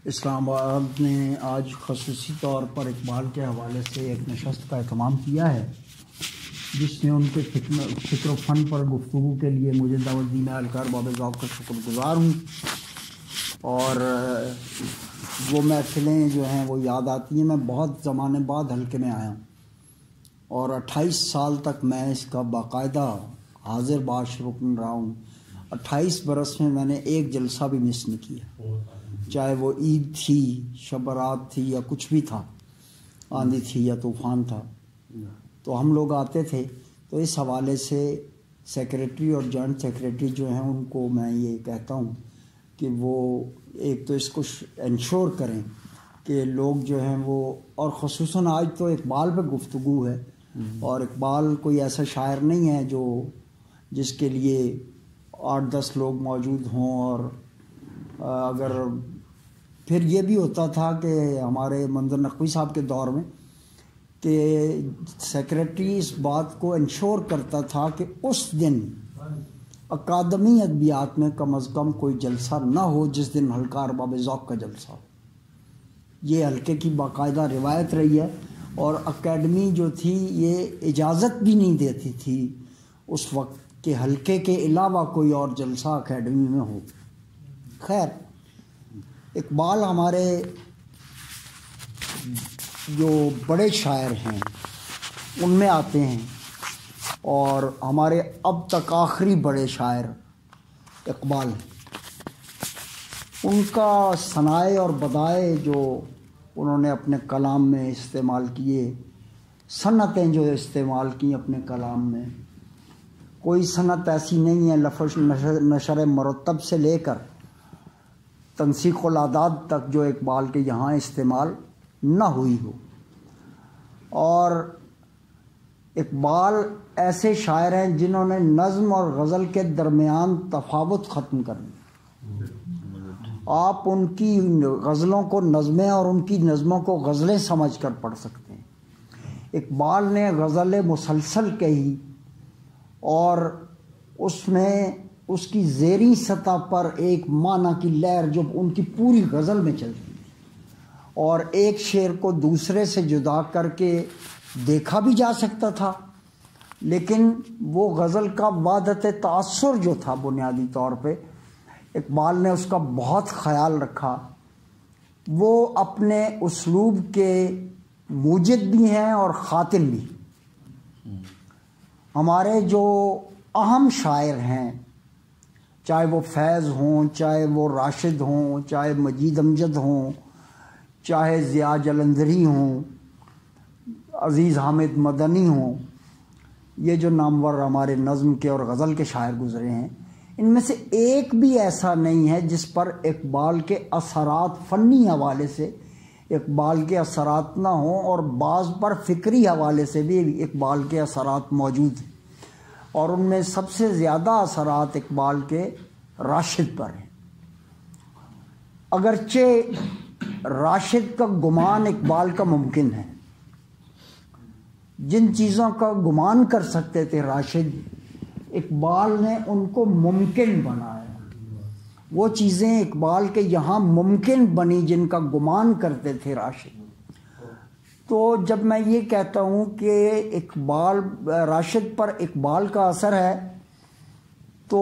اسلام آباد نے آج خصوصی طور پر اقبال کے حوالے سے ایک نشست کا اہتمام کیا ہے، جس میں ان کے فکر و فن پر گفتگو کے لیے مجھے دعوت دی۔ میں اہلکار باب ذوق کا شکر گزار ہوں، اور وہ محفلیں جو ہیں وہ یاد آتی ہیں۔ میں بہت زمانے بعد حلقے میں آیا ہوں، اور 28 سال تک میں اس کا باقاعدہ حاضر باش رکن رہا ہوں۔ 28 برس میں میں نے ایک جلسہ بھی مس نہیں کیا، چاہے وہ عید تھی، شب برات تھی، یا کچھ بھی تھا، آندھی تھی یا طوفان تھا، تو ہم لوگ آتے تھے۔ تو اس حوالے سے سیکریٹری اور جوائنٹ سیکریٹری جو ہیں ان کو میں یہ کہتا ہوں کہ وہ ایک تو اس کو انشور کریں کہ لوگ جو ہیں وہ، اور خصوصاً آج تو اقبال پہ گفتگو ہے، اور اقبال کوئی ایسا شاعر نہیں ہے جس کے لیے 8-10 لوگ موجود ہوں۔ اور اگر پھر یہ بھی ہوتا تھا کہ ہمارے منظر نقوی صاحب کے دور میں کہ سیکریٹری اس بات کو انشور کرتا تھا کہ اس دن اکادمی ادبیات میں کم از کم کوئی جلسہ نہ ہو جس دن حلقہ ارباب ذوق کا جلسہ ہو۔ یہ حلقے کی باقاعدہ روایت رہی ہے، اور اکیڈمی جو تھی یہ اجازت بھی نہیں دیتی تھی اس وقت کہ حلقے کے علاوہ کوئی اور جلسہ اکیڈمی میں ہو۔ خیر، اقبال ہمارے جو بڑے شاعر ہیں ان میں آتے ہیں، اور ہمارے اب تک آخری بڑے شاعر اقبال ہیں۔ ان کا ثنائے اور بدائے جو انہوں نے اپنے کلام میں استعمال کیے، صنعتیں جو استعمال کی اپنے کلام میں، کوئی صنعت ایسی نہیں ہے لفظ نشر مرتب سے لے کر تنسیق الاعداد تک جو اقبال کے یہاں استعمال نہ ہوئی ہو۔ اور اقبال ایسے شاعر ہیں جنہوں نے نظم اور غزل کے درمیان تفاوت ختم کر دی۔ آپ ان کی غزلوں کو نظمیں اور ان کی نظموں کو غزلیں سمجھ کر پڑھ سکتے ہیں۔ اقبال نے غزل مسلسل کہی، اور اس میں اس کی زیریں سطح پر ایک معنی کی لہر جو ان کی پوری غزل میں چلتی ہے، اور ایک شعر کو دوسرے سے جدا کر کے دیکھا بھی جا سکتا تھا، لیکن وہ غزل کا وحدت تاثر جو تھا بنیادی طور پہ اقبال نے اس کا بہت خیال رکھا۔ وہ اپنے اسلوب کے موجد بھی ہیں اور خاتم بھی۔ ہمارے جو اہم شاعر ہیں، چاہے وہ فیض ہوں، چاہے وہ راشد ہوں، چاہے مجید امجد ہوں، چاہے ضیاء جلندھری ہوں، عزیز حامد مدنی ہوں، یہ جو نامور ہمارے نظم کے اور غزل کے شاعر گزرے ہیں، ان میں سے ایک بھی ایسا نہیں ہے جس پر اقبال کے اثرات فنی حوالے سے اقبال کے اثرات نہ ہوں، اور بعض پر فکری حوالے سے بھی اقبال کے اثرات موجود ہیں، اور ان میں سب سے زیادہ اثرات اقبال کے راشد پر ہیں۔ اگرچہ راشد کا گمان اقبال کا ممکن ہے، جن چیزوں کا گمان کر سکتے تھے راشد، اقبال نے ان کو ممکن بنایا۔ وہ چیزیں اقبال کے یہاں ممکن بنی جن کا گمان کرتے تھے راشد۔ تو جب میں یہ کہتا ہوں کہ اقبال راشد پر اقبال کا اثر ہے، تو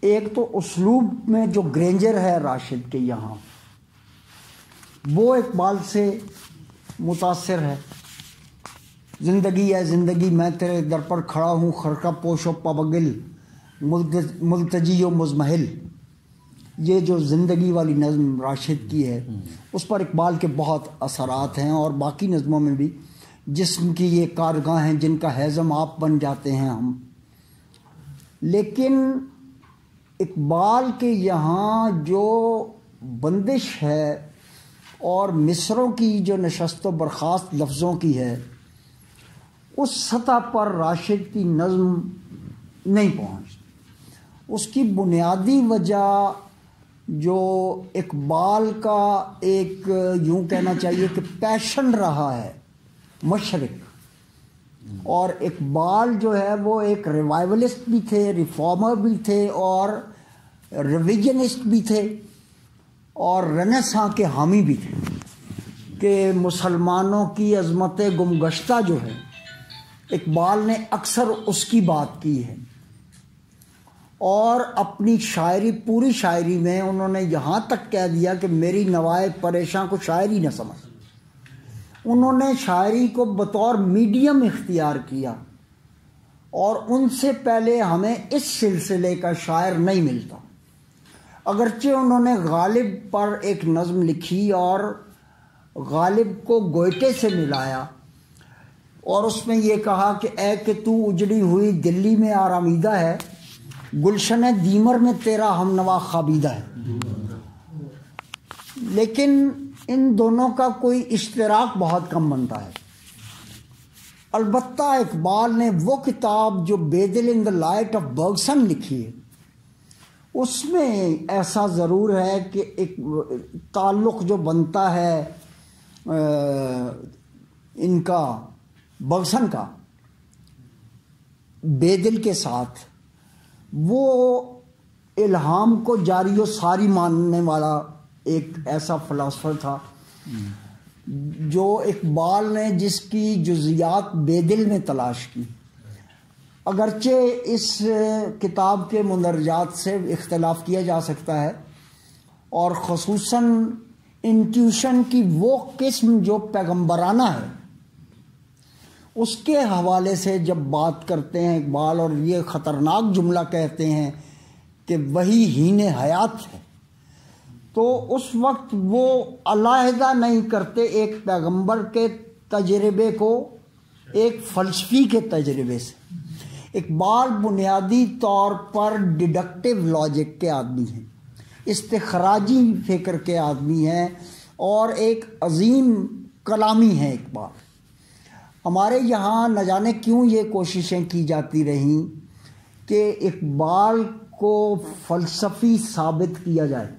ایک تو اسلوب میں جو گرینجر ہے راشد کے یہاں، وہ اقبال سے متاثر ہے۔ زندگی ہے زندگی میں تیرے در پر کھڑا ہوں، خرقہ پوش و پابگل، ملتجی و مزمحل، یہ جو زندگی والی نظم راشد کی ہے اس پر اقبال کے بہت اثرات ہیں، اور باقی نظموں میں بھی، جسم کی یہ کارگاہ ہیں جن کا ہیزم آپ بن جاتے ہیں ہم۔ لیکن اقبال کے یہاں جو بندش ہے اور مصروں کی جو نشست و برخاست لفظوں کی ہے، اس سطح پر راشد کی نظم نہیں پہنچتی۔ اس کی بنیادی وجہ جو اقبال کا ایک یوں کہنا چاہیے کہ پیشن رہا ہے، مشرق، اور اقبال جو ہے وہ ایک ریوائولسٹ بھی تھے، ریفارمر بھی تھے، اور ریویژنسٹ بھی تھے۔ اور رنیساں کے حامی بھی تھے کہ مسلمانوں کی عظمت گمگشتہ جو ہے اقبال نے اکثر اس کی بات کی ہے، اور اپنی شاعری، پوری شاعری میں انہوں نے یہاں تک کہہ دیا کہ میری نوائے پریشاں کو شاعری نہ سمجھ۔ انہوں نے شاعری کو بطور میڈیم اختیار کیا، اور ان سے پہلے ہمیں اس سلسلے کا شاعر نہیں ملتا۔ اگرچہ انہوں نے غالب پر ایک نظم لکھی اور غالب کو گوئٹے سے ملایا، اور اس میں یہ کہا کہ اے کہ تو اجڑی ہوئی دلی میں آرامیدہ ہے، گلشن دیمر میں تیرا ہم نوا خوابیدہ ہے۔ لیکن ان دونوں کا کوئی اشتراک بہت کم بنتا ہے۔ البتہ اقبال نے وہ کتاب جو بے دل ان دا لائٹ آف برگسن لکھی ہے، اس میں ایسا ضرور ہے کہ ایک تعلق جو بنتا ہے ان کا، برگسن کا، بے دل کے ساتھ، وہ الہام کو جاری و ساری ماننے والا ایک ایسا فلاسفر تھا جو اقبال نے جس کی جزیات بے دل میں تلاش کی۔ اگرچہ اس کتاب کے مندرجات سے اختلاف کیا جا سکتا ہے، اور خصوصاً انٹیوشن کی وہ قسم جو پیغمبرانہ ہے اس کے حوالے سے جب بات کرتے ہیں اقبال، اور یہ خطرناک جملہ کہتے ہیں کہ وہی ہین حیات ہے، تو اس وقت وہ علیحدہ نہیں کرتے ایک پیغمبر کے تجربے کو ایک فلسفی کے تجربے سے۔ اقبال بنیادی طور پر ڈیڈکٹیو لاجک کے آدمی ہیں، استخراجی فکر کے آدمی ہیں، اور ایک عظیم کلامی ہیں اقبال۔ ہمارے یہاں نہ جانے کیوں یہ کوششیں کی جاتی رہیں کہ اقبال کو فلسفی ثابت کیا جائے،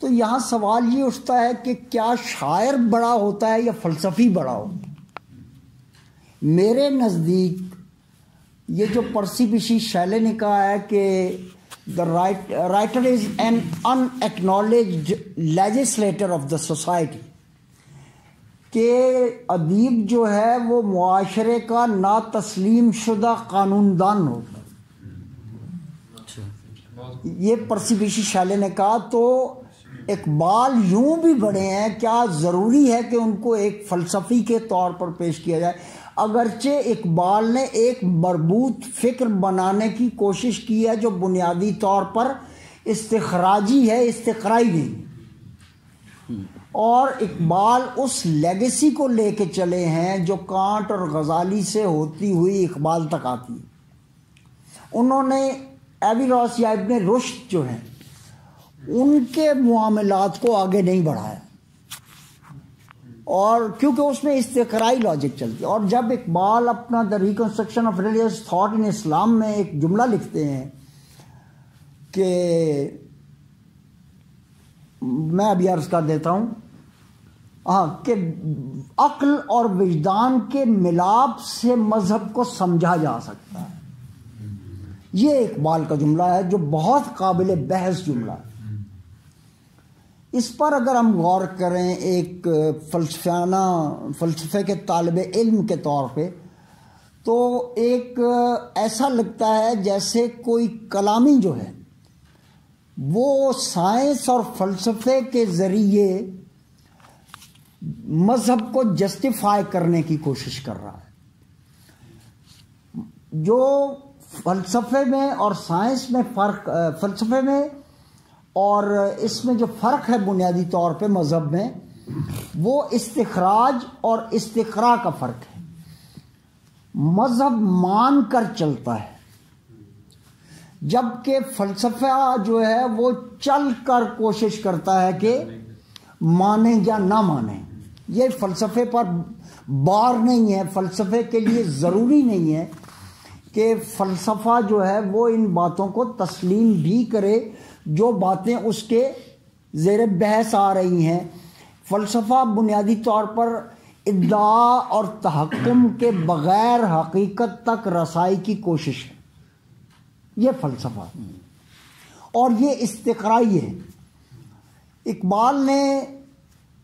تو یہاں سوال یہ اٹھتا ہے کہ کیا شاعر بڑا ہوتا ہے یا فلسفی بڑا ہوتا ہے؟ میرے نزدیک یہ جو پرسی بشی شیلے نے کہا ہے کہ the writer is an unacknowledged legislator of the society، کہ ادیب جو ہے وہ معاشرے کا نا تسلیم شدہ قانون دان ہوتا ہے، یہ پرسی بشی شیلے نے کہا۔ تو اقبال یوں بھی بڑے ہیں، کیا ضروری ہے کہ ان کو ایک فلسفی کے طور پر پیش کیا جائے؟ اگرچہ اقبال نے ایک مربوط فکر بنانے کی کوشش کی ہے جو بنیادی طور پر استخراجی ہے، استقرائی نہیں، اور اقبال اس لیگیسی کو لے کے چلے ہیں جو کانٹ اور غزالی سے ہوتی ہوئی اقبال تک آتی ہے۔ انہوں نے ایویراس یا ابن رشد جو ہیں ان کے معاملات کو آگے نہیں بڑھایا، اور کیونکہ اس میں استقرائی لاجک چلتی ہے۔ اور جب اقبال اپنا the reconstruction of religious thought in Islam میں ایک جملہ لکھتے ہیں کہ میں ابھی عرض کر دیتا ہوں کہ عقل اور وجدان کے ملاپ سے مذہب کو سمجھا جا سکتا ہے، یہ اقبال کا جملہ ہے جو بہت قابل بحث جملہ ہے۔ اس پر اگر ہم غور کریں ایک فلسفے کے طالب علم کے طور پہ، تو ایک ایسا لگتا ہے جیسے کوئی کلامی جو ہے وہ سائنس اور فلسفے کے ذریعے مذہب کو جسٹیفائی کرنے کی کوشش کر رہا ہے۔ جو فلسفے میں اور سائنس میں فرق، فلسفے میں اور اس میں جو فرق ہے بنیادی طور پہ مذہب میں، وہ استخراج اور استقراء کا فرق ہے۔ مذہب مان کر چلتا ہے، جبکہ فلسفہ جو ہے وہ چل کر کوشش کرتا ہے کہ مانے یا نہ مانے۔ یہ فلسفے پر بار نہیں ہے، فلسفے کے لیے ضروری نہیں ہے کہ فلسفہ جو ہے وہ ان باتوں کو تسلیم بھی کرے جو باتیں اس کے زیر بحث آ رہی ہیں۔ فلسفہ بنیادی طور پر ادعا اور تحکم کے بغیر حقیقت تک رسائی کی کوشش ہے، یہ فلسفہ، اور یہ استقرائی ہے۔ اقبال نے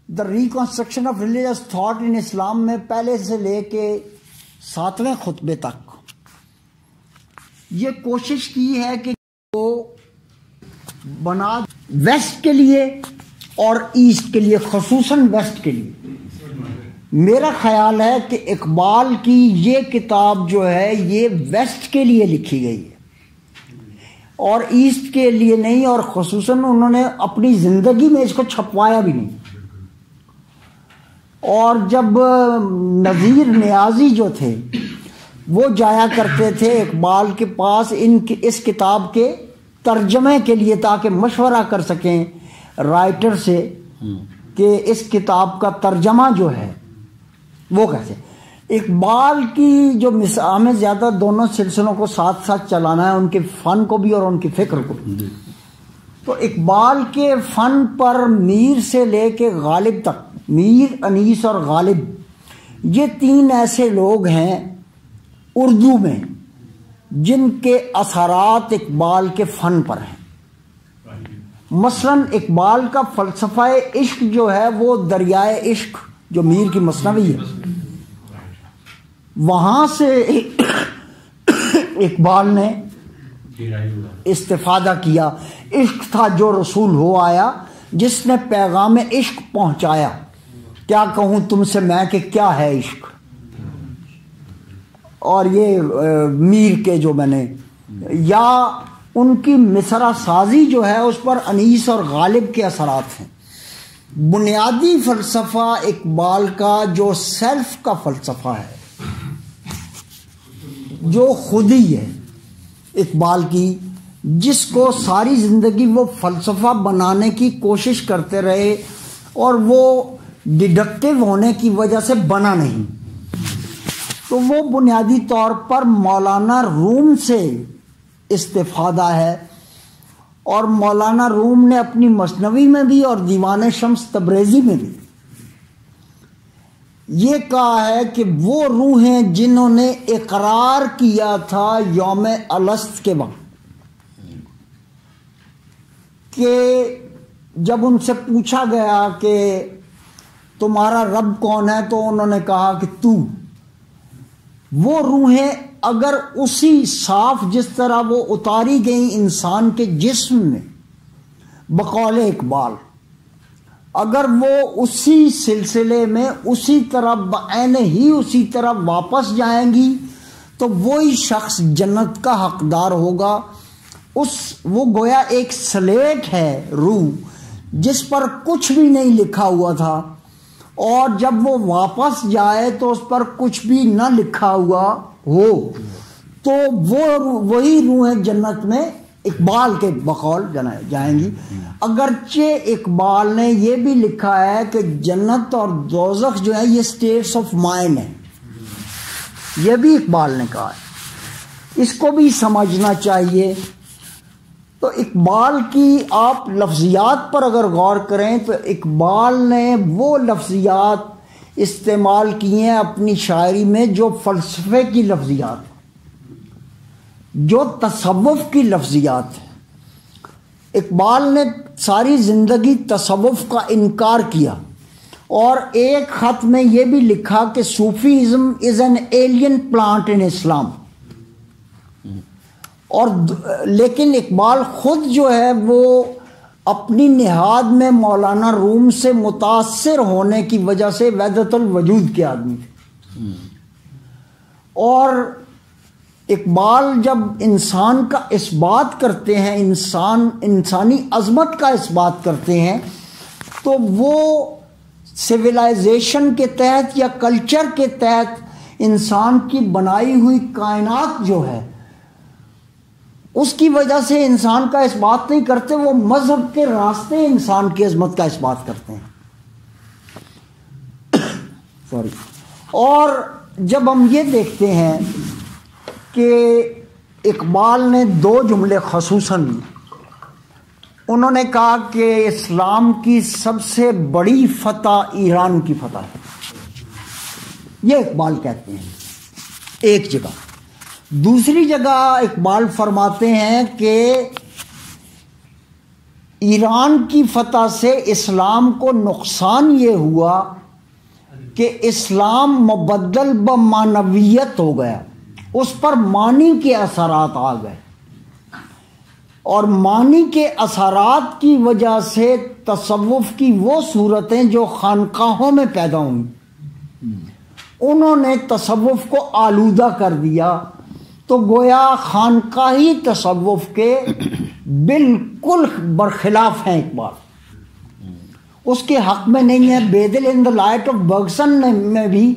the reconstruction of religious thought in Islam میں پہلے سے لے کے 7ویں خطبے تک یہ کوشش کی ہے کہ وہ بنا ویسٹ کے لیے اور ایسٹ کے لیے، خصوصاً ویسٹ کے لیے۔ میرا خیال ہے کہ اقبال کی یہ کتاب جو ہے یہ ویسٹ کے لیے لکھی گئی ہے اور ایسٹ کے لیے نہیں، اور خصوصاً انہوں نے اپنی زندگی میں اس کو چھپوایا بھی نہیں۔ اور جب نذیر نیازی جو تھے وہ جایا کرتے تھے اقبال کے پاس اس کتاب کے ترجمے کے لیے تاکہ مشورہ کر سکیں رائٹر سے کہ اس کتاب کا ترجمہ جو ہے وہ کیسے۔ اقبال کی جو ہمیں زیادہ دونوں سلسلوں کو ساتھ ساتھ چلانا ہے، ان کے فن کو بھی اور ان کی فکر کو بھی۔ تو اقبال کے فن پر میر سے لے کے غالب تک، میر، انیس اور غالب، یہ 3 ایسے لوگ ہیں اردو میں جن کے اثرات اقبال کے فن پر ہیں۔ مثلاً اقبال کا فلسفہ عشق جو ہے وہ دریائے عشق جو میر کی مثنوی ہے، وہاں سے اقبال نے استفادہ کیا۔ عشق تھا جو رسول ہو آیا، جس نے پیغام عشق پہنچایا، کیا کہوں تم سے میں کہ کیا ہے عشق۔ اور یہ میر کے جو میں نے، یا ان کی مصرع سازی جو ہے اس پر انیس اور غالب کے اثرات ہیں۔ بنیادی فلسفہ اقبال کا جو سیلف کا فلسفہ ہے، جو خودی ہے اقبال کی، جس کو ساری زندگی وہ فلسفہ بنانے کی کوشش کرتے رہے اور وہ ڈیڈکٹیو ہونے کی وجہ سے بنا نہیں، تو وہ بنیادی طور پر مولانا روم سے استفادہ ہے۔ اور مولانا روم نے اپنی مثنوی میں بھی اور دیوان شمس تبریزی میں بھی یہ کہا ہے کہ وہ روح ہیں جنہوں نے اقرار کیا تھا یوم الست کے وقت، کہ جب ان سے پوچھا گیا کہ تمہارا رب کون ہے تو انہوں نے کہا کہ تو۔ وہ روحیں اگر اسی صاف جس طرح وہ اتاری گئیں انسان کے جسم میں بقول اقبال، اگر وہ اسی سلسلے میں اسی طرح بعین ہی اسی طرح واپس جائیں گی تو وہی شخص جنت کا حقدار ہوگا۔ وہ گویا ایک سلیٹ ہے روح جس پر کچھ بھی نہیں لکھا ہوا تھا، اور جب وہ واپس جائے تو اس پر کچھ بھی نہ لکھا ہوا ہو، تو وہی روحیں جنت میں اقبال کے بقول جائیں گی۔ اگرچہ اقبال نے یہ بھی لکھا ہے کہ جنت اور دوزخ جو ہے یہ اسٹیٹس آف مائنڈ ہیں، یہ بھی اقبال نے کہا ہے، اس کو بھی سمجھنا چاہیے۔ تو اقبال کی آپ لفظیات پر اگر غور کریں تو اقبال نے وہ لفظیات استعمال کی ہیں اپنی شاعری میں جو فلسفے کی لفظیات، جو تصوف کی لفظیات ہیں۔ اقبال نے ساری زندگی تصوف کا انکار کیا، اور ایک خط میں یہ بھی لکھا کہ Sufism is an alien plant in Islam. اور لیکن اقبال خود جو ہے وہ اپنی نہاد میں مولانا روم سے متاثر ہونے کی وجہ سے وحدت الوجود کے آدمی تھے۔ اور اقبال جب انسان کا اس بات کرتے ہیں، انسانی عظمت کا اس بات کرتے ہیں، تو وہ سویلائزیشن کے تحت یا کلچر کے تحت انسان کی بنائی ہوئی کائنات جو ہے اس کی وجہ سے انسان کا اس بات نہیں کرتے، وہ مذہب کے راستے انسان کی عظمت کا اس بات کرتے ہیں۔ سوری۔ اور جب ہم یہ دیکھتے ہیں کہ اقبال نے 2 جملے خصوصاً انہوں نے کہا کہ اسلام کی سب سے بڑی فتح ایران کی فتح ہے، یہ اقبال کہتے ہیں ایک جگہ۔ دوسری جگہ اقبال فرماتے ہیں کہ ایران کی فتح سے اسلام کو نقصان یہ ہوا کہ اسلام مبدل بمعنویت ہو گیا، اس پر معنی کے اثرات آ گئے، اور معنی کے اثرات کی وجہ سے تصوف کی وہ صورتیں جو خانقاہوں میں پیدا ہوئیں، انہوں نے تصوف کو آلودہ کر دیا، تو گویا خانقاہی تصوف کے بالکل برخلاف ہیں اقبال، اس کے حق میں نہیں ہے۔ بیدل ان دا لائٹ آف برگسن میں بھی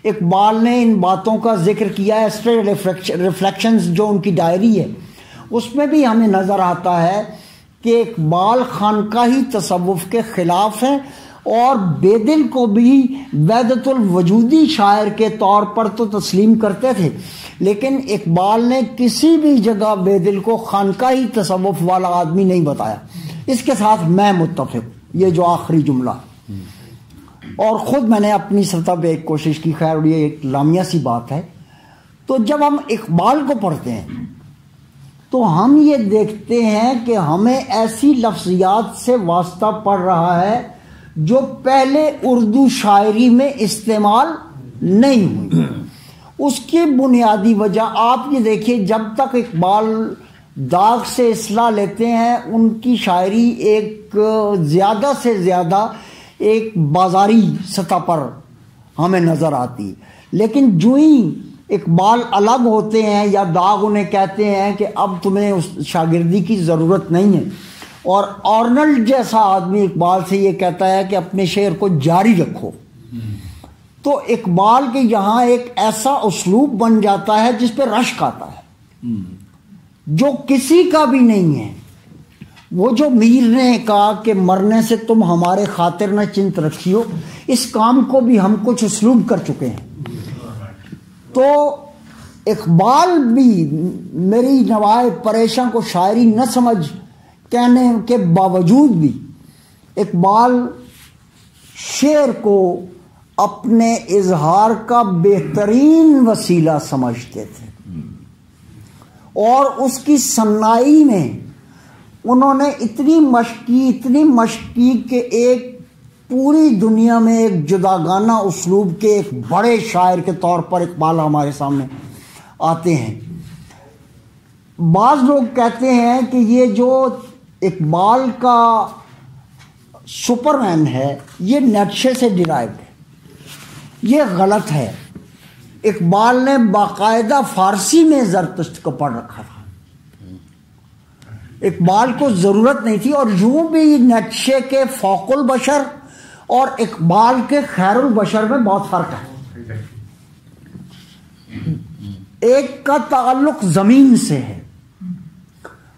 اقبال نے ان باتوں کا ذکر کیا ہے، اسٹریٹ ریفلیکشنز جو ان کی ڈائری ہے، اس میں بھی ہمیں نظر آتا ہے کہ اقبال خانقاہی تصوف کے خلاف ہیں، اور بیدل کو بھی وحدت الوجودی شاعر کے طور پر تو تسلیم کرتے تھے، لیکن اقبال نے کسی بھی جگہ بیدل کو خانقاہی تصوف والا آدمی نہیں بتایا۔ اس کے ساتھ میں متفق، یہ جو آخری جملہ، اور خود میں نے اپنی سطح پہ ایک کوشش کی، خیر یہ ایک لامعہ سی بات ہے۔ تو جب ہم اقبال کو پڑھتے ہیں تو ہم یہ دیکھتے ہیں کہ ہمیں ایسی لفظیات سے واسطہ پڑ رہا ہے جو پہلے اردو شاعری میں استعمال نہیں ہوئی۔ اس کی بنیادی وجہ آپ یہ دیکھیے، جب تک اقبال داغ سے اصلاح لیتے ہیں ان کی شاعری ایک زیادہ سے زیادہ ایک بازاری سطح پر ہمیں نظر آتی ہے، لیکن جو ہی اقبال الگ ہوتے ہیں یا داغ انہیں کہتے ہیں کہ اب تمہیں اس شاگردی کی ضرورت نہیں ہے، اور آرنلڈ جیسا آدمی اقبال سے یہ کہتا ہے کہ اپنے شعر کو جاری رکھو، تو اقبال کے یہاں ایک ایسا اسلوب بن جاتا ہے جس پہ رشک آتا ہے جو کسی کا بھی نہیں ہے۔ وہ جو میر نے کہا کہ مرنے سے تم ہمارے خاطر نہ چنت رکھیو، اس کام کو بھی ہم کچھ اسلوب کر چکے ہیں۔ تو اقبال بھی میری نوائے پریشاں کو شاعری نہ سمجھ کہنے کے باوجود بھی اقبال شعر کو اپنے اظہار کا بہترین وسیلہ سمجھتے تھے، اور اس کی صنائی میں انہوں نے اتنی مشق کی کہ ایک پوری دنیا میں ایک جداگانہ اسلوب کے ایک بڑے شاعر کے طور پر اقبال ہمارے سامنے آتے ہیں۔ بعض لوگ کہتے ہیں کہ یہ جو اقبال کا سپرمین ہے یہ نیٹشے سے ڈرائیوڈ ہے، یہ غلط ہے۔ اقبال نے باقاعدہ فارسی میں زرتشت کو پڑھ رکھا تھا، اقبال کو ضرورت نہیں تھی، اور یوں بھی نیٹشے کے فوق البشر اور اقبال کے خیر البشر میں بہت فرق ہے۔ ایک کا تعلق زمین سے ہے،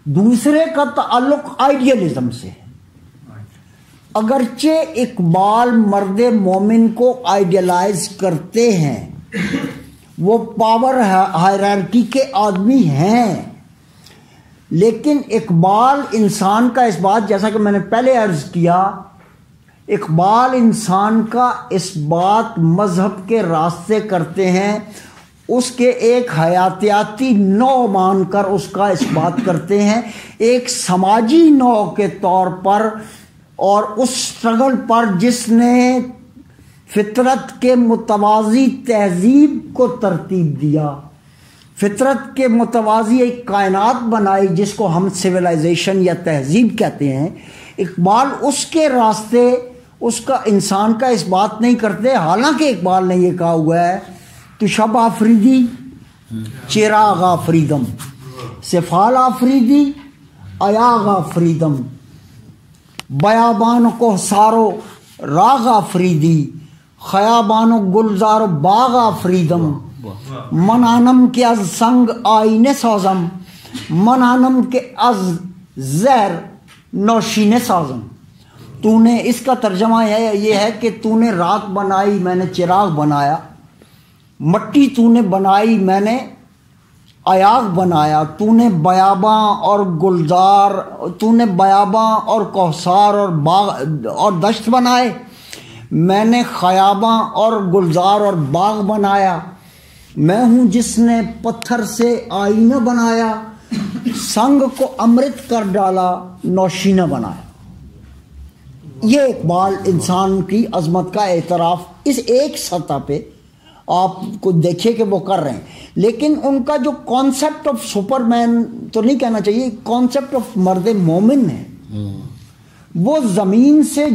دوسرے کا تعلق آئیڈیلزم سے ہے۔ اگرچہ اقبال مرد مومن کو آئیڈیلائز کرتے ہیں، وہ پاور ہائرارکی کے آدمی ہیں، لیکن اقبال انسان کا اس بات، جیسا کہ میں نے پہلے عرض کیا، اقبال انسان کا اس بات مذہب کے راستے کرتے ہیں، اس کے ایک حیاتیاتی نوع مان کر اس کا اس بات کرتے ہیں، ایک سماجی نوع کے طور پر، اور اس سٹرگل پر جس نے فطرت کے متوازی تہذیب کو ترتیب دیا، فطرت کے متوازی ایک کائنات بنائی جس کو ہم سویلائزیشن یا تہذیب کہتے ہیں۔ اقبال اس کے راستے، اس کا انسان کا اس بات نہیں کرتے، حالانکہ اقبال نے یہ کہا ہوا ہے کہ شب آفریدی چراغ آفریدم، سفال آفریدی ایاغ آفریدم، بیابان کو سارو راغ آفریدی، خیابان و گلزار و باغ آفریدم، منانم کے از سنگ آئینے سازم، منانم کے از زہر نوشینے سازم۔ تو نے، اس کا ترجمہ یہ ہے کہ تو نے رات بنائی میں نے چراغ بنایا، مٹی تو نے بنائی میں نے ایاغ بنایا، تو نے بیاباں اور گلزار، تو نے بیاباں اور کوثار اور باغ اور دشت بنائے، میں نے خیاباں اور گلزار اور باغ بنایا۔ میں ہوں جس نے پتھر سے آئینہ بنایا، سنگ کو امرت کر ڈالا، نوشینہ بنایا۔ یہ اقبال انسان کی عظمت کا اعتراف اس ایک سطح پہ آپ کو دیکھے کہ وہ کر رہے ہیں، لیکن ان کا جو کانسیپٹ آف سپر مین تو نہیں کہنا چاہیے، کانسیپٹ آف مرد مومن ہے، وہ زمین سے